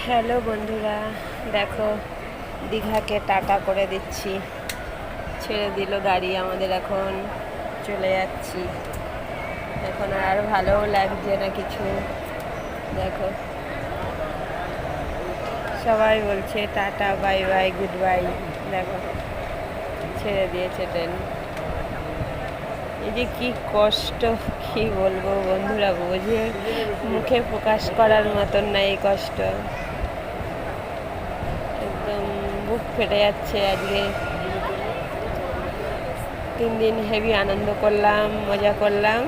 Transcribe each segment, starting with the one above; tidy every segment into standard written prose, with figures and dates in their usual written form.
Hello বন্ধুরা, দেখো দীঘাকে tata করে দিচ্ছি। ছেড়ে দিল গাড়ি, আমাদের এখন চলে যাচ্ছি। এখন আর ভালোও লাগছে না কিছু। দেখো সবাই বলছে tata, bye bye, good bye. দেখো ছেড়ে দিয়েছে ট্রেন। এই যে কি কষ্ট, কি বলবো বন্ধুরা, বুঝে মুখে প্রকাশ করার মতন না এই কষ্ট। একদম বুক ফেটে যাচ্ছে। আজকে 3 দিন হেভি আনন্দ করলাম, মজা করলাম।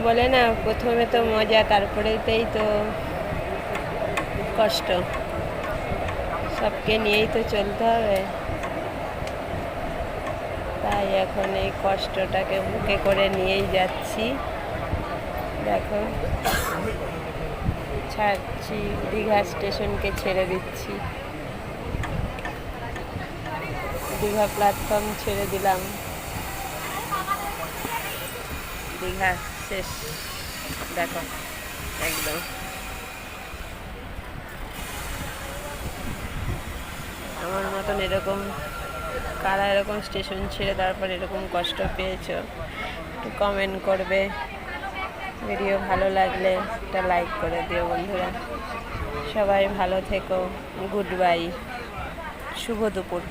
বলে না, প্রথমে তো মজা, তারপরেতেই তো কষ্ট। সবকে নিয়েই তো চলতে হবে। তাই এখন এই কষ্টটাকে বুকে করে নিয়েই যাচ্ছি। দেখো ছাড়ছি, দীঘা স্টেশনকে ছেড়ে দিচ্ছি। দীঘা প্ল্যাটফর্ম ছেড়ে দিলাম। দীঘা শেষ। দেখো একদম আমার মতন এরকম কারা এরকম স্টেশন ছেড়ে তারপর এরকম কষ্ট পেয়েছো, একটু কমেন্ট করবে। ভিডিও ভালো লাগলে একটা লাইক করে দিও বন্ধুরা। সবাই ভালো থেকো। গুড বাই, শুভ দুপুর।